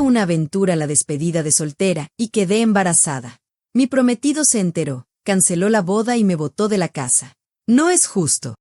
una aventura a la despedida de soltera y quedé embarazada. Mi prometido se enteró, canceló la boda y me botó de la casa. No es justo.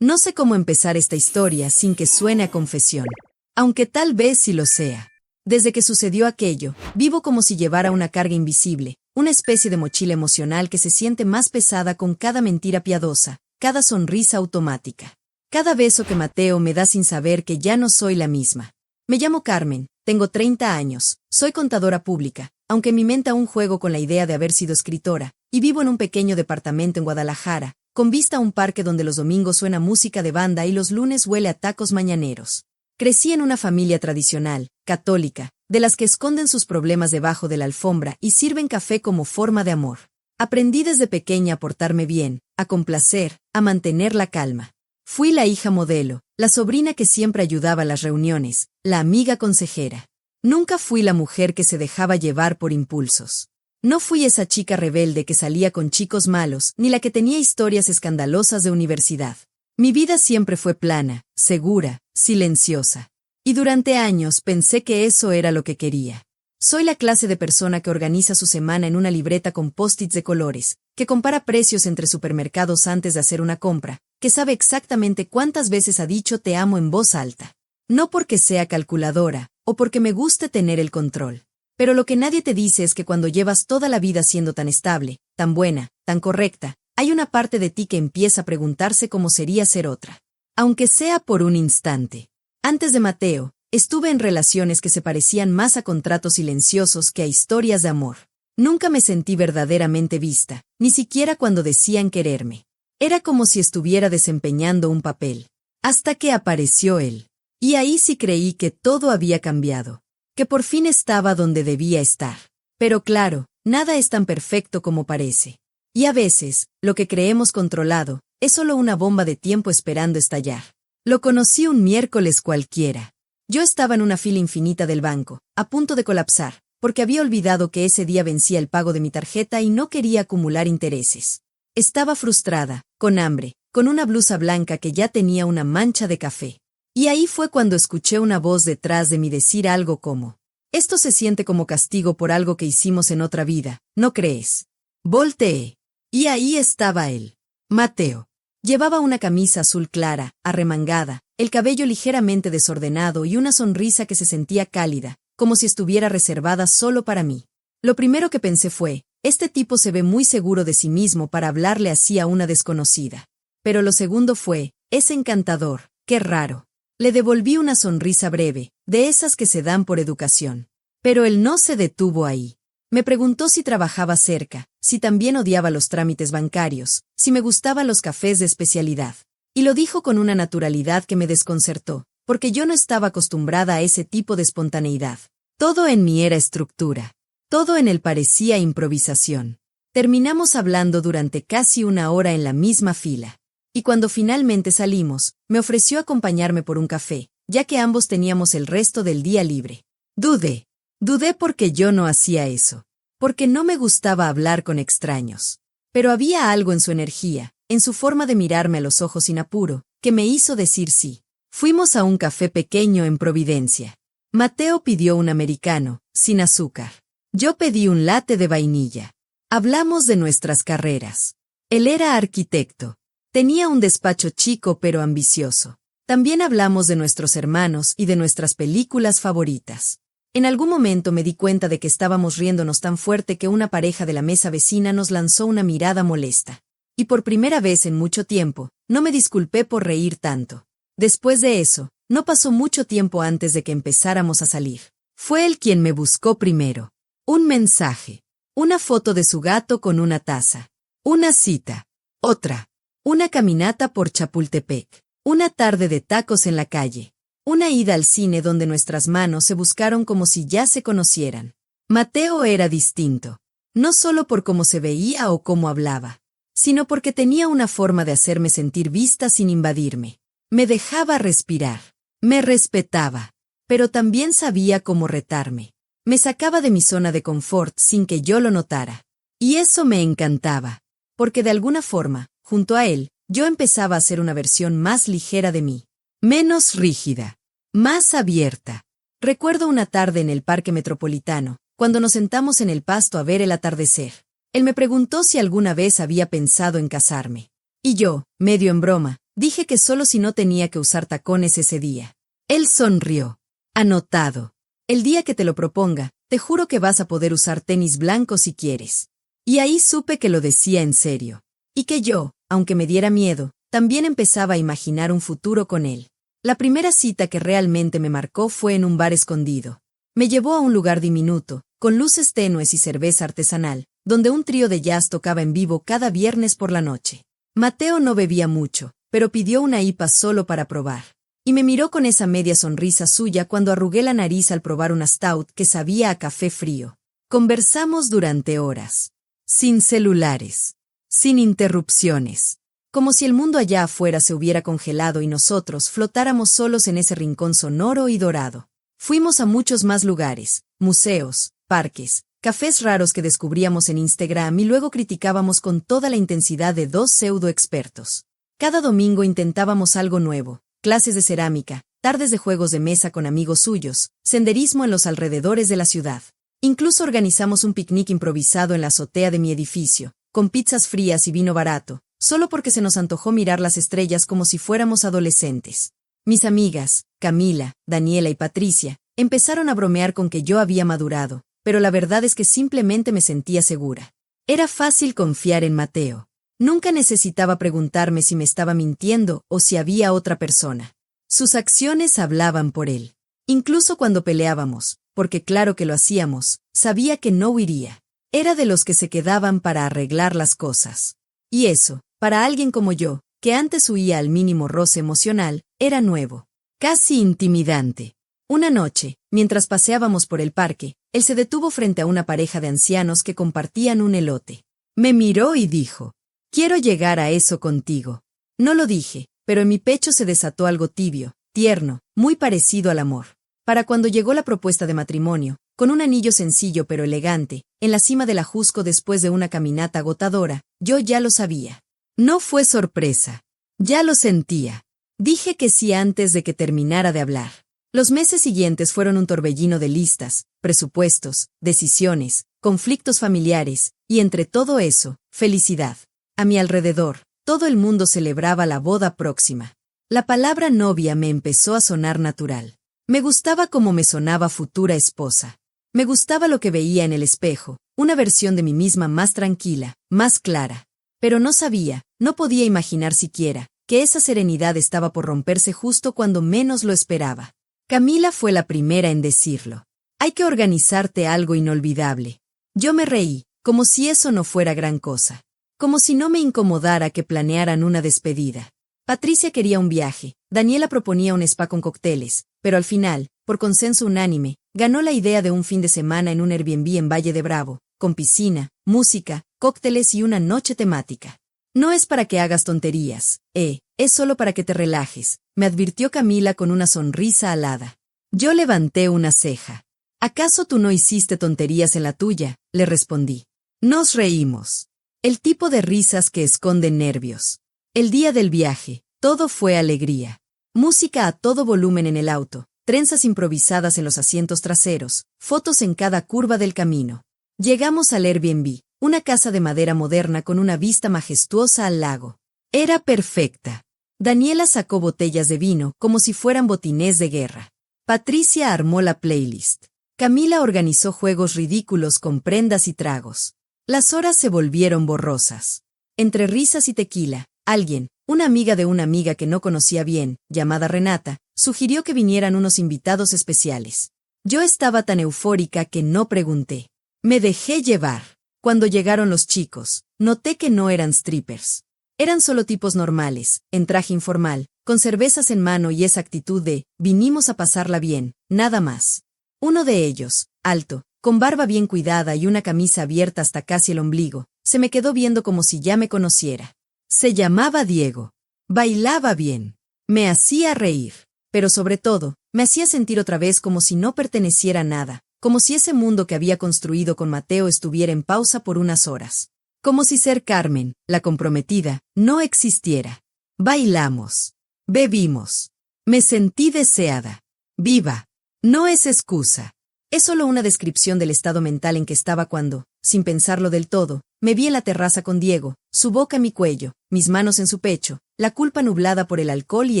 No sé cómo empezar esta historia sin que suene a confesión. Aunque tal vez sí lo sea. Desde que sucedió aquello, vivo como si llevara una carga invisible, una especie de mochila emocional que se siente más pesada con cada mentira piadosa, cada sonrisa automática. Cada beso que Mateo me da sin saber que ya no soy la misma. Me llamo Carmen, tengo 30 años, soy contadora pública, aunque en mi mente aún juego con la idea de haber sido escritora, y vivo en un pequeño departamento en Guadalajara, con vista a un parque donde los domingos suena música de banda y los lunes huele a tacos mañaneros. Crecí en una familia tradicional, católica, de las que esconden sus problemas debajo de la alfombra y sirven café como forma de amor. Aprendí desde pequeña a portarme bien, a complacer, a mantener la calma. Fui la hija modelo, la sobrina que siempre ayudaba a las reuniones, la amiga consejera. Nunca fui la mujer que se dejaba llevar por impulsos. No fui esa chica rebelde que salía con chicos malos, ni la que tenía historias escandalosas de universidad. Mi vida siempre fue plana, segura, silenciosa. Y durante años pensé que eso era lo que quería. Soy la clase de persona que organiza su semana en una libreta con post-its de colores, que compara precios entre supermercados antes de hacer una compra, que sabe exactamente cuántas veces ha dicho te amo en voz alta. No porque sea calculadora, o porque me guste tener el control. Pero lo que nadie te dice es que cuando llevas toda la vida siendo tan estable, tan buena, tan correcta, hay una parte de ti que empieza a preguntarse cómo sería ser otra. Aunque sea por un instante. Antes de Mateo, estuve en relaciones que se parecían más a contratos silenciosos que a historias de amor. Nunca me sentí verdaderamente vista, ni siquiera cuando decían quererme. Era como si estuviera desempeñando un papel. Hasta que apareció él. Y ahí sí creí que todo había cambiado. Que por fin estaba donde debía estar. Pero claro, nada es tan perfecto como parece. Y a veces, lo que creemos controlado, es solo una bomba de tiempo esperando estallar. Lo conocí un miércoles cualquiera. Yo estaba en una fila infinita del banco, a punto de colapsar, porque había olvidado que ese día vencía el pago de mi tarjeta y no quería acumular intereses. Estaba frustrada, con hambre, con una blusa blanca que ya tenía una mancha de café. Y ahí fue cuando escuché una voz detrás de mí decir algo como: esto se siente como castigo por algo que hicimos en otra vida, ¿no crees? Volteé. Y ahí estaba él. Mateo. Llevaba una camisa azul clara, arremangada, el cabello ligeramente desordenado y una sonrisa que se sentía cálida, como si estuviera reservada solo para mí. Lo primero que pensé fue: este tipo se ve muy seguro de sí mismo para hablarle así a una desconocida. Pero lo segundo fue: es encantador, qué raro. Le devolví una sonrisa breve, de esas que se dan por educación. Pero él no se detuvo ahí. Me preguntó si trabajaba cerca, si también odiaba los trámites bancarios, si me gustaban los cafés de especialidad. Y lo dijo con una naturalidad que me desconcertó, porque yo no estaba acostumbrada a ese tipo de espontaneidad. Todo en mí era estructura. Todo en él parecía improvisación. Terminamos hablando durante casi una hora en la misma fila. Y cuando finalmente salimos, me ofreció acompañarme por un café, ya que ambos teníamos el resto del día libre. Dudé. Dudé porque yo no hacía eso. Porque no me gustaba hablar con extraños. Pero había algo en su energía, en su forma de mirarme a los ojos sin apuro, que me hizo decir sí. Fuimos a un café pequeño en Providencia. Mateo pidió un americano, sin azúcar. Yo pedí un latte de vainilla. Hablamos de nuestras carreras. Él era arquitecto. Tenía un despacho chico pero ambicioso. También hablamos de nuestros hermanos y de nuestras películas favoritas. En algún momento me di cuenta de que estábamos riéndonos tan fuerte que una pareja de la mesa vecina nos lanzó una mirada molesta. Y por primera vez en mucho tiempo, no me disculpé por reír tanto. Después de eso, no pasó mucho tiempo antes de que empezáramos a salir. Fue él quien me buscó primero. Un mensaje. Una foto de su gato con una taza. Una cita. Otra. Una caminata por Chapultepec. Una tarde de tacos en la calle. Una ida al cine donde nuestras manos se buscaron como si ya se conocieran. Mateo era distinto. No solo por cómo se veía o cómo hablaba, sino porque tenía una forma de hacerme sentir vista sin invadirme. Me dejaba respirar. Me respetaba. Pero también sabía cómo retarme. Me sacaba de mi zona de confort sin que yo lo notara. Y eso me encantaba. Porque de alguna forma, junto a él, yo empezaba a ser una versión más ligera de mí. Menos rígida. Más abierta. Recuerdo una tarde en el Parque Metropolitano, cuando nos sentamos en el pasto a ver el atardecer. Él me preguntó si alguna vez había pensado en casarme. Y yo, medio en broma, dije que solo si no tenía que usar tacones ese día. Él sonrió. Anotado. El día que te lo proponga, te juro que vas a poder usar tenis blancos si quieres. Y ahí supe que lo decía en serio. Y que yo, aunque me diera miedo, también empezaba a imaginar un futuro con él. La primera cita que realmente me marcó fue en un bar escondido. Me llevó a un lugar diminuto, con luces tenues y cerveza artesanal, donde un trío de jazz tocaba en vivo cada viernes por la noche. Mateo no bebía mucho, pero pidió una IPA solo para probar. Y me miró con esa media sonrisa suya cuando arrugué la nariz al probar una stout que sabía a café frío. Conversamos durante horas. Sin celulares. Sin interrupciones. Como si el mundo allá afuera se hubiera congelado y nosotros flotáramos solos en ese rincón sonoro y dorado. Fuimos a muchos más lugares, museos, parques, cafés raros que descubríamos en Instagram y luego criticábamos con toda la intensidad de dos pseudo-expertos. Cada domingo intentábamos algo nuevo, clases de cerámica, tardes de juegos de mesa con amigos suyos, senderismo en los alrededores de la ciudad. Incluso organizamos un picnic improvisado en la azotea de mi edificio, con pizzas frías y vino barato, solo porque se nos antojó mirar las estrellas como si fuéramos adolescentes. Mis amigas, Camila, Daniela y Patricia, empezaron a bromear con que yo había madurado, pero la verdad es que simplemente me sentía segura. Era fácil confiar en Mateo. Nunca necesitaba preguntarme si me estaba mintiendo o si había otra persona. Sus acciones hablaban por él. Incluso cuando peleábamos, porque claro que lo hacíamos, sabía que no huiría. Era de los que se quedaban para arreglar las cosas. Y eso, para alguien como yo, que antes huía al mínimo roce emocional, era nuevo. Casi intimidante. Una noche, mientras paseábamos por el parque, él se detuvo frente a una pareja de ancianos que compartían un elote. Me miró y dijo: «Quiero llegar a eso contigo». No lo dije, pero en mi pecho se desató algo tibio, tierno, muy parecido al amor. Para cuando llegó la propuesta de matrimonio, con un anillo sencillo pero elegante, en la cima del Ajusco después de una caminata agotadora, yo ya lo sabía. No fue sorpresa. Ya lo sentía. Dije que sí antes de que terminara de hablar. Los meses siguientes fueron un torbellino de listas, presupuestos, decisiones, conflictos familiares, y entre todo eso, felicidad. A mi alrededor, todo el mundo celebraba la boda próxima. La palabra novia me empezó a sonar natural. Me gustaba como me sonaba futura esposa. Me gustaba lo que veía en el espejo, una versión de mí misma más tranquila, más clara. Pero no sabía, no podía imaginar siquiera, que esa serenidad estaba por romperse justo cuando menos lo esperaba. Camila fue la primera en decirlo. Hay que organizarte algo inolvidable. Yo me reí, como si eso no fuera gran cosa. Como si no me incomodara que planearan una despedida. Patricia quería un viaje, Daniela proponía un spa con cócteles, pero al final, por consenso unánime, ganó la idea de un fin de semana en un Airbnb en Valle de Bravo, con piscina, música, cócteles y una noche temática. No es para que hagas tonterías, es solo para que te relajes, me advirtió Camila con una sonrisa alada. Yo levanté una ceja. ¿Acaso tú no hiciste tonterías en la tuya?, le respondí. Nos reímos. El tipo de risas que esconden nervios. El día del viaje, todo fue alegría. Música a todo volumen en el auto, trenzas improvisadas en los asientos traseros, fotos en cada curva del camino. Llegamos al Airbnb, una casa de madera moderna con una vista majestuosa al lago. Era perfecta. Daniela sacó botellas de vino como si fueran botines de guerra. Patricia armó la playlist. Camila organizó juegos ridículos con prendas y tragos. Las horas se volvieron borrosas. Entre risas y tequila, alguien, una amiga de una amiga que no conocía bien, llamada Renata, sugirió que vinieran unos invitados especiales. Yo estaba tan eufórica que no pregunté. Me dejé llevar. Cuando llegaron los chicos, noté que no eran strippers. Eran solo tipos normales, en traje informal, con cervezas en mano y esa actitud de, vinimos a pasarla bien, nada más. Uno de ellos, alto, con barba bien cuidada y una camisa abierta hasta casi el ombligo, se me quedó viendo como si ya me conociera. Se llamaba Diego. Bailaba bien. Me hacía reír. Pero sobre todo, me hacía sentir otra vez como si no perteneciera a nada, como si ese mundo que había construido con Mateo estuviera en pausa por unas horas. Como si ser Carmen, la comprometida, no existiera. Bailamos. Bebimos. Me sentí deseada. Viva. No es excusa. Es solo una descripción del estado mental en que estaba cuando, sin pensarlo del todo, me vi en la terraza con Diego, su boca en mi cuello, mis manos en su pecho, la culpa nublada por el alcohol y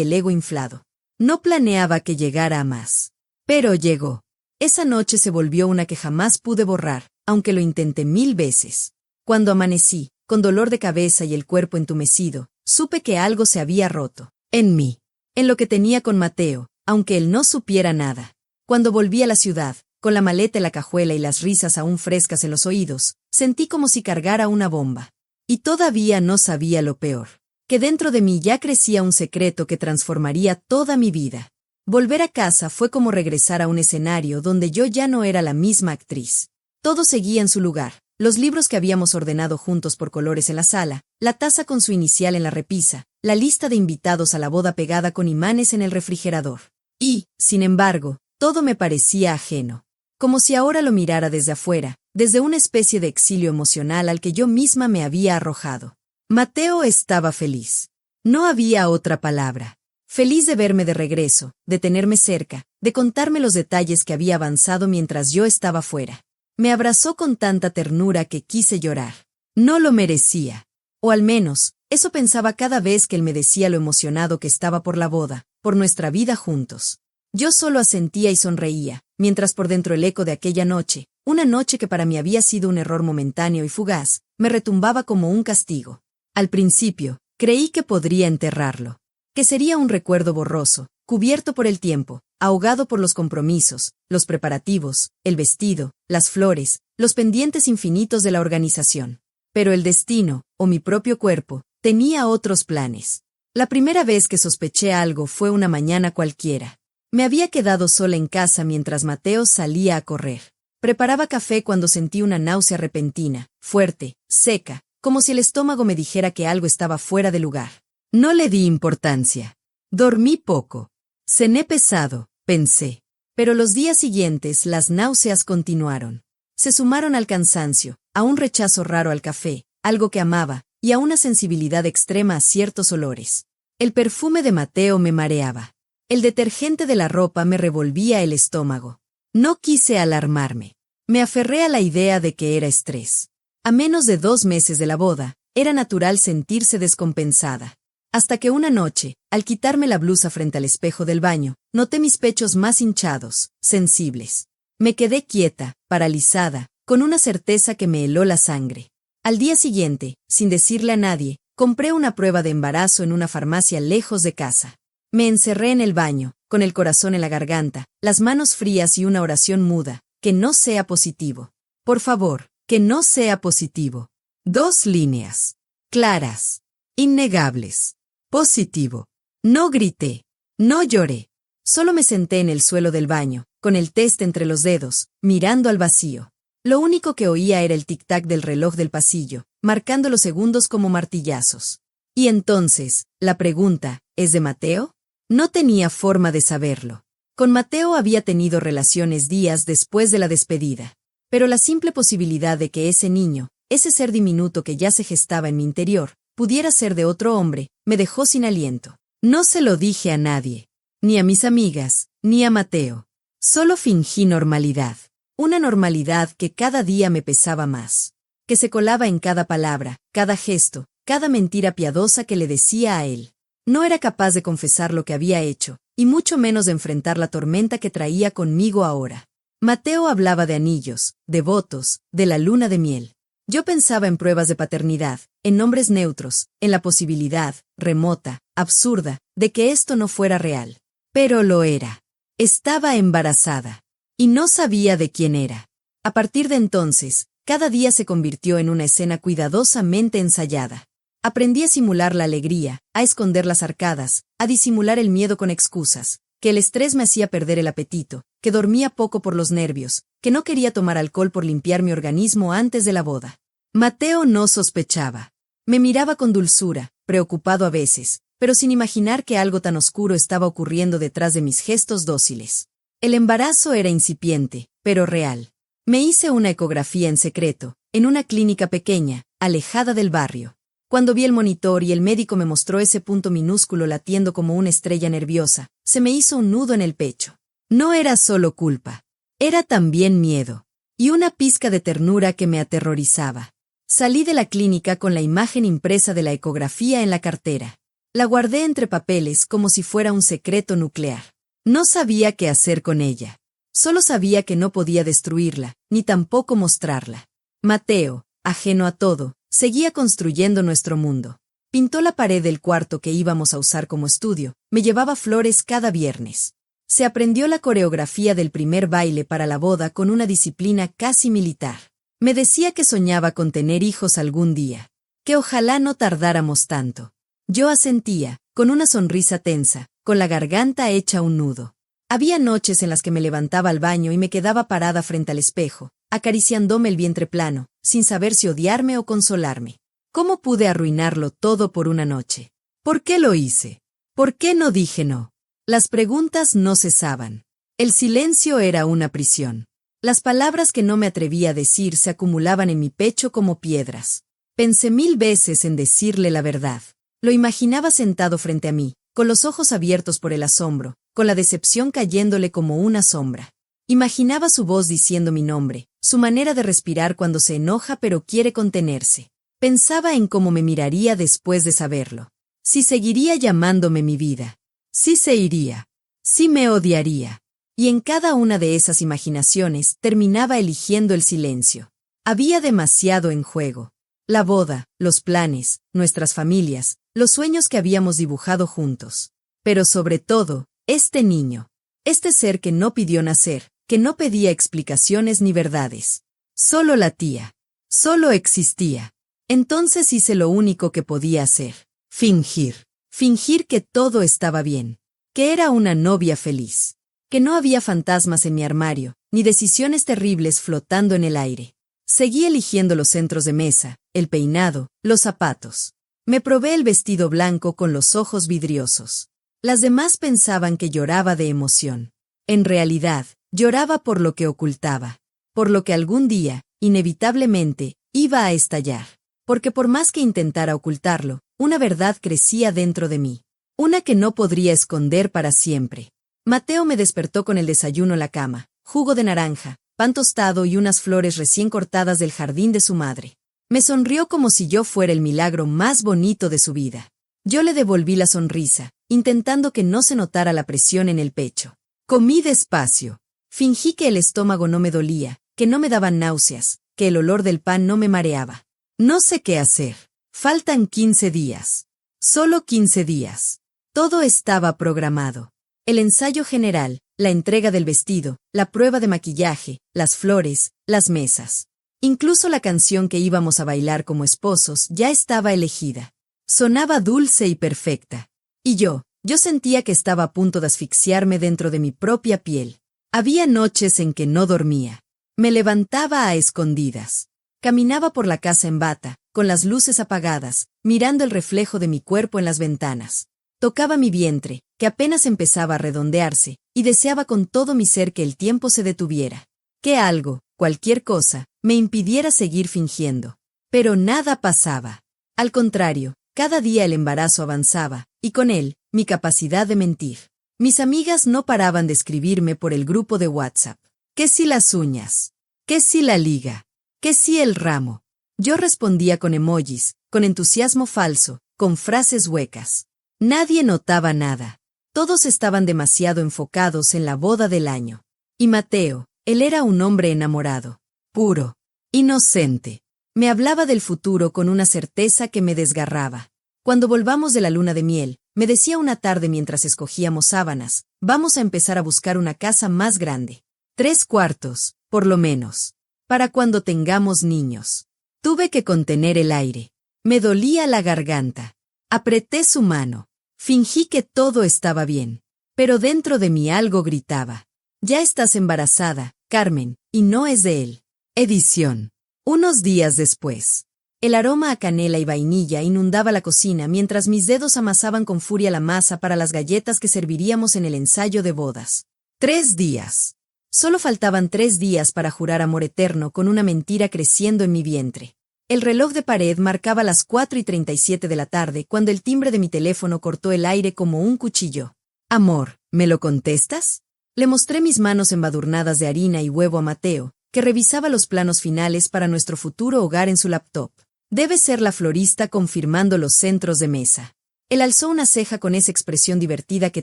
el ego inflado. No planeaba que llegara a más. Pero llegó. Esa noche se volvió una que jamás pude borrar, aunque lo intenté 1000 veces. Cuando amanecí, con dolor de cabeza y el cuerpo entumecido, supe que algo se había roto. En mí. En lo que tenía con Mateo, aunque él no supiera nada. Cuando volví a la ciudad, con la maleta en la cajuela y las risas aún frescas en los oídos, sentí como si cargara una bomba. Y todavía no sabía lo peor. Que dentro de mí ya crecía un secreto que transformaría toda mi vida. Volver a casa fue como regresar a un escenario donde yo ya no era la misma actriz. Todo seguía en su lugar. Los libros que habíamos ordenado juntos por colores en la sala, la taza con su inicial en la repisa, la lista de invitados a la boda pegada con imanes en el refrigerador. Y, sin embargo, todo me parecía ajeno. Como si ahora lo mirara desde afuera, desde una especie de exilio emocional al que yo misma me había arrojado. Mateo estaba feliz. No había otra palabra. Feliz de verme de regreso, de tenerme cerca, de contarme los detalles que había avanzado mientras yo estaba fuera. Me abrazó con tanta ternura que quise llorar. No lo merecía. O al menos, eso pensaba cada vez que él me decía lo emocionado que estaba por la boda, por nuestra vida juntos. Yo solo asentía y sonreía, mientras por dentro el eco de aquella noche, una noche que para mí había sido un error momentáneo y fugaz, me retumbaba como un castigo. Al principio, creí que podría enterrarlo. Que sería un recuerdo borroso, cubierto por el tiempo, ahogado por los compromisos, los preparativos, el vestido, las flores, los pendientes infinitos de la organización. Pero el destino, o mi propio cuerpo, tenía otros planes. La primera vez que sospeché algo fue una mañana cualquiera. Me había quedado sola en casa mientras Mateo salía a correr. Preparaba café cuando sentí una náusea repentina, fuerte, seca, como si el estómago me dijera que algo estaba fuera de lugar. No le di importancia. Dormí poco. Cené pesado, pensé. Pero los días siguientes las náuseas continuaron. Se sumaron al cansancio, a un rechazo raro al café, algo que amaba, y a una sensibilidad extrema a ciertos olores. El perfume de Mateo me mareaba. El detergente de la ropa me revolvía el estómago. No quise alarmarme. Me aferré a la idea de que era estrés. A menos de 2 meses de la boda, era natural sentirse descompensada. Hasta que una noche, al quitarme la blusa frente al espejo del baño, noté mis pechos más hinchados, sensibles. Me quedé quieta, paralizada, con una certeza que me heló la sangre. Al día siguiente, sin decirle a nadie, compré una prueba de embarazo en una farmacia lejos de casa. Me encerré en el baño, con el corazón en la garganta, las manos frías y una oración muda, que no sea positivo. Por favor, que no sea positivo. 2 líneas. Claras. Innegables. Positivo. No grité. No lloré. Solo me senté en el suelo del baño, con el test entre los dedos, mirando al vacío. Lo único que oía era el tic-tac del reloj del pasillo, marcando los segundos como martillazos. Y entonces, la pregunta, ¿es de Mateo? No tenía forma de saberlo. Con Mateo había tenido relaciones días después de la despedida. Pero la simple posibilidad de que ese niño, ese ser diminuto que ya se gestaba en mi interior, pudiera ser de otro hombre, me dejó sin aliento. No se lo dije a nadie. Ni a mis amigas, ni a Mateo. Solo fingí normalidad. Una normalidad que cada día me pesaba más. Que se colaba en cada palabra, cada gesto, cada mentira piadosa que le decía a él. No era capaz de confesar lo que había hecho, y mucho menos de enfrentar la tormenta que traía conmigo ahora. Mateo hablaba de anillos, de votos, de la luna de miel. Yo pensaba en pruebas de paternidad, en nombres neutros, en la posibilidad, remota, absurda, de que esto no fuera real. Pero lo era. Estaba embarazada. Y no sabía de quién era. A partir de entonces, cada día se convirtió en una escena cuidadosamente ensayada. Aprendí a simular la alegría, a esconder las arcadas, a disimular el miedo con excusas, que el estrés me hacía perder el apetito, que dormía poco por los nervios, que no quería tomar alcohol por limpiar mi organismo antes de la boda. Mateo no sospechaba. Me miraba con dulzura, preocupado a veces, pero sin imaginar que algo tan oscuro estaba ocurriendo detrás de mis gestos dóciles. El embarazo era incipiente, pero real. Me hice una ecografía en secreto, en una clínica pequeña, alejada del barrio. Cuando vi el monitor y el médico me mostró ese punto minúsculo latiendo como una estrella nerviosa, se me hizo un nudo en el pecho. No era solo culpa. Era también miedo. Y una pizca de ternura que me aterrorizaba. Salí de la clínica con la imagen impresa de la ecografía en la cartera. La guardé entre papeles como si fuera un secreto nuclear. No sabía qué hacer con ella. Solo sabía que no podía destruirla, ni tampoco mostrarla. Mateo, ajeno a todo, seguía construyendo nuestro mundo. Pintó la pared del cuarto que íbamos a usar como estudio, me llevaba flores cada viernes. Se aprendió la coreografía del primer baile para la boda con una disciplina casi militar. Me decía que soñaba con tener hijos algún día, que ojalá no tardáramos tanto. Yo asentía, con una sonrisa tensa, con la garganta hecha un nudo. Había noches en las que me levantaba al baño y me quedaba parada frente al espejo, acariciándome el vientre plano, sin saber si odiarme o consolarme. ¿Cómo pude arruinarlo todo por una noche? ¿Por qué lo hice? ¿Por qué no dije no? Las preguntas no cesaban. El silencio era una prisión. Las palabras que no me atrevía a decir se acumulaban en mi pecho como piedras. Pensé 1000 veces en decirle la verdad. Lo imaginaba sentado frente a mí, con los ojos abiertos por el asombro, con la decepción cayéndole como una sombra. Imaginaba su voz diciendo mi nombre, su manera de respirar cuando se enoja pero quiere contenerse. Pensaba en cómo me miraría después de saberlo. Si seguiría llamándome mi vida. Si se iría. Si me odiaría. Y en cada una de esas imaginaciones terminaba eligiendo el silencio. Había demasiado en juego. La boda, los planes, nuestras familias, los sueños que habíamos dibujado juntos. Pero sobre todo, este niño. Este ser que no pidió nacer, que no pedía explicaciones ni verdades. Solo latía. Solo existía. Entonces hice lo único que podía hacer. Fingir. Fingir que todo estaba bien. Que era una novia feliz. Que no había fantasmas en mi armario, ni decisiones terribles flotando en el aire. Seguí eligiendo los centros de mesa, el peinado, los zapatos. Me probé el vestido blanco con los ojos vidriosos. Las demás pensaban que lloraba de emoción. En realidad, lloraba por lo que ocultaba. Por lo que algún día, inevitablemente, iba a estallar. Porque por más que intentara ocultarlo, una verdad crecía dentro de mí. Una que no podría esconder para siempre. Mateo me despertó con el desayuno en la cama, jugo de naranja, pan tostado y unas flores recién cortadas del jardín de su madre. Me sonrió como si yo fuera el milagro más bonito de su vida. Yo le devolví la sonrisa, intentando que no se notara la presión en el pecho. Comí despacio. Fingí que el estómago no me dolía, que no me daban náuseas, que el olor del pan no me mareaba. No sé qué hacer. Faltan 15 días. Solo 15 días. Todo estaba programado. El ensayo general, la entrega del vestido, la prueba de maquillaje, las flores, las mesas. Incluso la canción que íbamos a bailar como esposos ya estaba elegida. Sonaba dulce y perfecta. Y yo sentía que estaba a punto de asfixiarme dentro de mi propia piel. Había noches en que no dormía. Me levantaba a escondidas. Caminaba por la casa en bata, con las luces apagadas, mirando el reflejo de mi cuerpo en las ventanas. Tocaba mi vientre, que apenas empezaba a redondearse, y deseaba con todo mi ser que el tiempo se detuviera. Que algo, cualquier cosa, me impidiera seguir fingiendo. Pero nada pasaba. Al contrario, cada día el embarazo avanzaba, y con él, mi capacidad de mentir. Mis amigas no paraban de escribirme por el grupo de WhatsApp. ¿Qué si las uñas? ¿Qué si la liga? ¿Qué si el ramo? Yo respondía con emojis, con entusiasmo falso, con frases huecas. Nadie notaba nada. Todos estaban demasiado enfocados en la boda del año. Y Mateo, él era un hombre enamorado. Puro. Inocente. Me hablaba del futuro con una certeza que me desgarraba. Cuando volvamos de la luna de miel, me decía una tarde mientras escogíamos sábanas, vamos a empezar a buscar una casa más grande. 3 cuartos, por lo menos. Para cuando tengamos niños. Tuve que contener el aire. Me dolía la garganta. Apreté su mano. Fingí que todo estaba bien. Pero dentro de mí algo gritaba. Ya estás embarazada, Carmen, y no es de él. Edición. Unos días después. El aroma a canela y vainilla inundaba la cocina mientras mis dedos amasaban con furia la masa para las galletas que serviríamos en el ensayo de bodas. 3 días. Solo faltaban 3 días para jurar amor eterno con una mentira creciendo en mi vientre. El reloj de pared marcaba las 4:37 de la tarde cuando el timbre de mi teléfono cortó el aire como un cuchillo. Amor, ¿me lo contestas? Le mostré mis manos embadurnadas de harina y huevo a Mateo, que revisaba los planos finales para nuestro futuro hogar en su laptop. Debe ser la florista confirmando los centros de mesa. Él alzó una ceja con esa expresión divertida que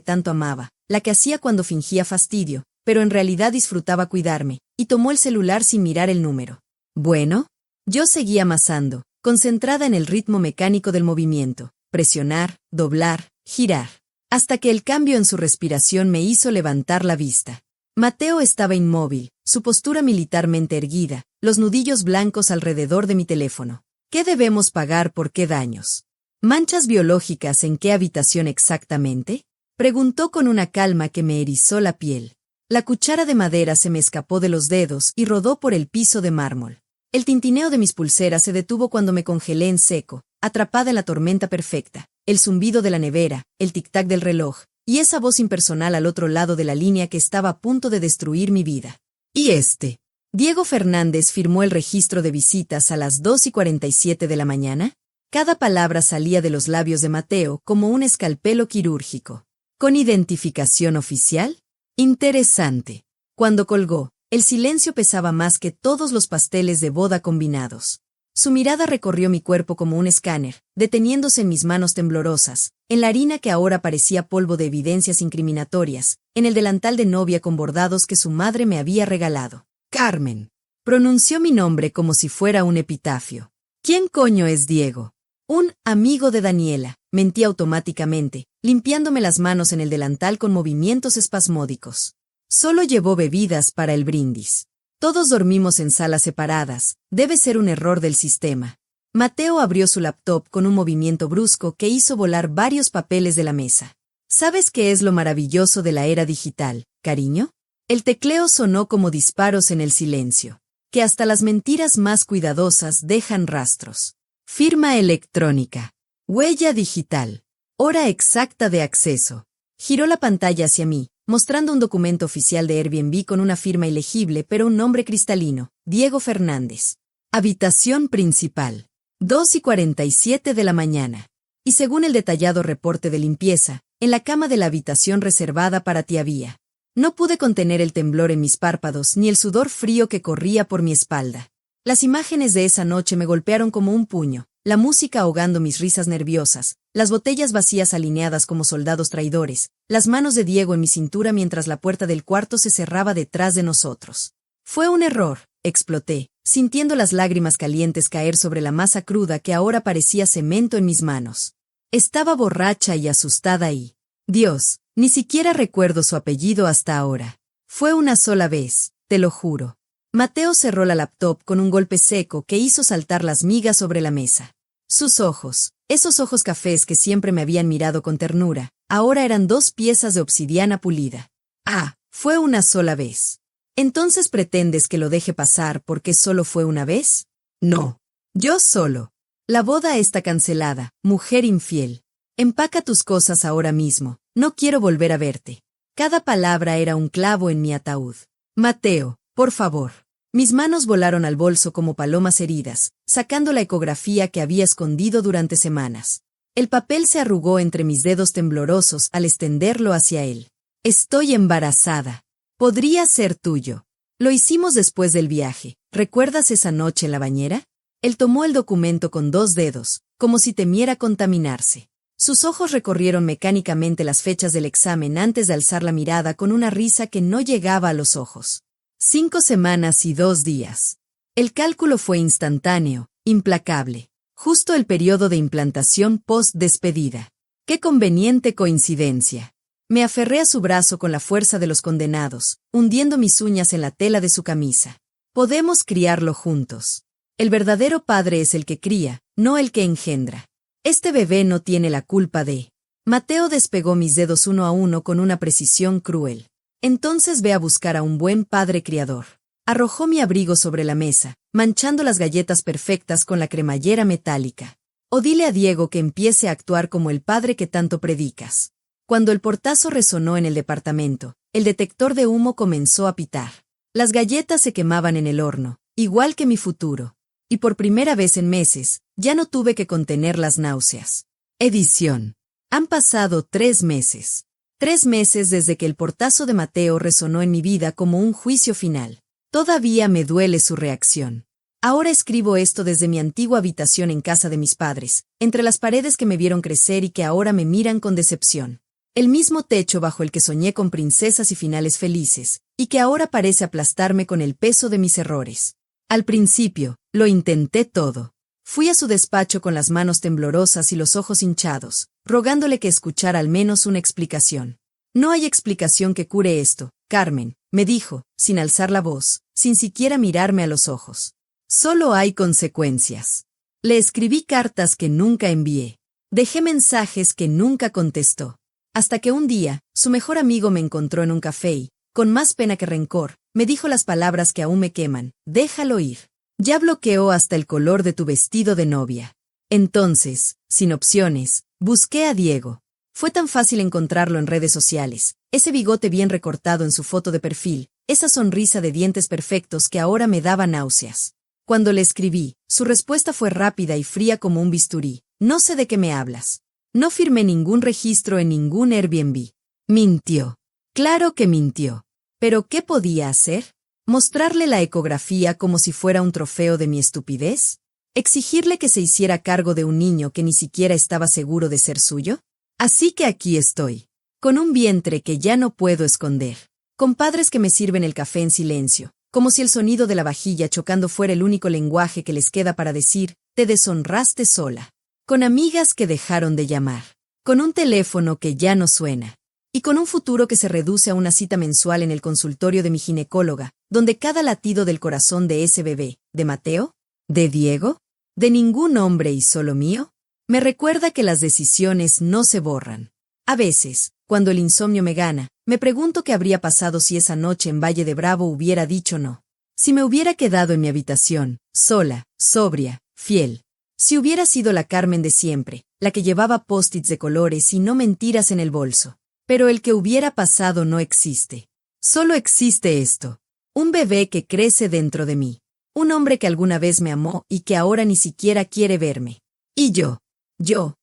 tanto amaba, la que hacía cuando fingía fastidio, pero en realidad disfrutaba cuidarme, y tomó el celular sin mirar el número. Bueno, yo seguía amasando, concentrada en el ritmo mecánico del movimiento, presionar, doblar, girar, hasta que el cambio en su respiración me hizo levantar la vista. Mateo estaba inmóvil, su postura militarmente erguida, los nudillos blancos alrededor de mi teléfono. ¿Qué debemos pagar por qué daños? ¿Manchas biológicas en qué habitación exactamente? Preguntó con una calma que me erizó la piel. La cuchara de madera se me escapó de los dedos y rodó por el piso de mármol. El tintineo de mis pulseras se detuvo cuando me congelé en seco, atrapada en la tormenta perfecta, el zumbido de la nevera, el tic-tac del reloj, y esa voz impersonal al otro lado de la línea que estaba a punto de destruir mi vida. ¿Y este? ¿Diego Fernández firmó el registro de visitas a las 2:47 de la mañana? Cada palabra salía de los labios de Mateo como un escalpelo quirúrgico. ¿Con identificación oficial? Interesante. Cuando colgó, el silencio pesaba más que todos los pasteles de boda combinados. Su mirada recorrió mi cuerpo como un escáner, deteniéndose en mis manos temblorosas, en la harina que ahora parecía polvo de evidencias incriminatorias, en el delantal de novia con bordados que su madre me había regalado. Carmen. Pronunció mi nombre como si fuera un epitafio. ¿Quién coño es Diego? Un amigo de Daniela, mentí automáticamente, limpiándome las manos en el delantal con movimientos espasmódicos. Solo llevó bebidas para el brindis. Todos dormimos en salas separadas, debe ser un error del sistema. Mateo abrió su laptop con un movimiento brusco que hizo volar varios papeles de la mesa. ¿Sabes qué es lo maravilloso de la era digital, cariño? El tecleo sonó como disparos en el silencio. Que hasta las mentiras más cuidadosas dejan rastros. Firma electrónica. Huella digital. Hora exacta de acceso. Giró la pantalla hacia mí, mostrando un documento oficial de Airbnb con una firma ilegible pero un nombre cristalino, Diego Fernández. Habitación principal. 2:47 de la mañana. Y según el detallado reporte de limpieza, en la cama de la habitación reservada para ti había. No pude contener el temblor en mis párpados ni el sudor frío que corría por mi espalda. Las imágenes de esa noche me golpearon como un puño, la música ahogando mis risas nerviosas, las botellas vacías alineadas como soldados traidores, las manos de Diego en mi cintura mientras la puerta del cuarto se cerraba detrás de nosotros. Fue un error, exploté, sintiendo las lágrimas calientes caer sobre la masa cruda que ahora parecía cemento en mis manos. Estaba borracha y asustada y, Dios, ni siquiera recuerdo su apellido hasta ahora. Fue una sola vez, te lo juro. Mateo cerró la laptop con un golpe seco que hizo saltar las migas sobre la mesa. Sus ojos, esos ojos cafés que siempre me habían mirado con ternura, ahora eran 2 piezas de obsidiana pulida. Ah, fue una sola vez. ¿Entonces pretendes que lo deje pasar porque solo fue una vez? No. Yo solo. La boda está cancelada, mujer infiel. Empaca tus cosas ahora mismo, no quiero volver a verte. Cada palabra era un clavo en mi ataúd. Mateo, por favor. Mis manos volaron al bolso como palomas heridas, sacando la ecografía que había escondido durante semanas. El papel se arrugó entre mis dedos temblorosos al extenderlo hacia él. Estoy embarazada. Podría ser tuyo. Lo hicimos después del viaje. ¿Recuerdas esa noche en la bañera? Él tomó el documento con 2 dedos, como si temiera contaminarse. Sus ojos recorrieron mecánicamente las fechas del examen antes de alzar la mirada con una risa que no llegaba a los ojos. 5 semanas y 2 días. El cálculo fue instantáneo, implacable. Justo el periodo de implantación post-despedida. ¡Qué conveniente coincidencia! Me aferré a su brazo con la fuerza de los condenados, hundiendo mis uñas en la tela de su camisa. Podemos criarlo juntos. El verdadero padre es el que cría, no el que engendra. Este bebé no tiene la culpa de... Mateo despegó mis dedos uno a uno con una precisión cruel. Entonces ve a buscar a un buen padre criador. Arrojó mi abrigo sobre la mesa, manchando las galletas perfectas con la cremallera metálica. O dile a Diego que empiece a actuar como el padre que tanto predicas. Cuando el portazo resonó en el departamento, el detector de humo comenzó a pitar. Las galletas se quemaban en el horno, igual que mi futuro. Y por primera vez en meses, ya no tuve que contener las náuseas. Edición. Han pasado 3 meses. 3 meses desde que el portazo de Mateo resonó en mi vida como un juicio final. Todavía me duele su reacción. Ahora escribo esto desde mi antigua habitación en casa de mis padres, entre las paredes que me vieron crecer y que ahora me miran con decepción. El mismo techo bajo el que soñé con princesas y finales felices, y que ahora parece aplastarme con el peso de mis errores. Al principio, lo intenté todo. Fui a su despacho con las manos temblorosas y los ojos hinchados, rogándole que escuchara al menos una explicación. No hay explicación que cure esto, Carmen, me dijo, sin alzar la voz, sin siquiera mirarme a los ojos. Solo hay consecuencias. Le escribí cartas que nunca envié. Dejé mensajes que nunca contestó. Hasta que un día, su mejor amigo me encontró en un café y, con más pena que rencor, me dijo las palabras que aún me queman: déjalo ir. Ya bloqueó hasta el color de tu vestido de novia. Entonces, sin opciones, busqué a Diego. Fue tan fácil encontrarlo en redes sociales, ese bigote bien recortado en su foto de perfil, esa sonrisa de dientes perfectos que ahora me daba náuseas. Cuando le escribí, su respuesta fue rápida y fría como un bisturí: no sé de qué me hablas. No firmé ningún registro en ningún Airbnb. Mintió. Claro que mintió. ¿Pero qué podía hacer? ¿Mostrarle la ecografía como si fuera un trofeo de mi estupidez? ¿Exigirle que se hiciera cargo de un niño que ni siquiera estaba seguro de ser suyo? Así que aquí estoy, con un vientre que ya no puedo esconder, con padres que me sirven el café en silencio, como si el sonido de la vajilla chocando fuera el único lenguaje que les queda para decir: te deshonraste sola. Con amigas que dejaron de llamar, con un teléfono que ya no suena, y con un futuro que se reduce a una cita mensual en el consultorio de mi ginecóloga, donde cada latido del corazón de ese bebé, de Mateo, de Diego, de ningún hombre y solo mío, me recuerda que las decisiones no se borran. A veces, cuando el insomnio me gana, me pregunto qué habría pasado si esa noche en Valle de Bravo hubiera dicho no. Si me hubiera quedado en mi habitación, sola, sobria, fiel. Si hubiera sido la Carmen de siempre, la que llevaba post-its de colores y no mentiras en el bolso. Pero el que hubiera pasado no existe. Solo existe esto: un bebé que crece dentro de mí. Un hombre que alguna vez me amó y que ahora ni siquiera quiere verme. Y yo,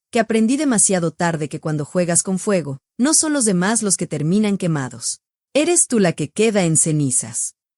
que aprendí demasiado tarde que cuando juegas con fuego, no son los demás los que terminan quemados. Eres tú la que queda en cenizas.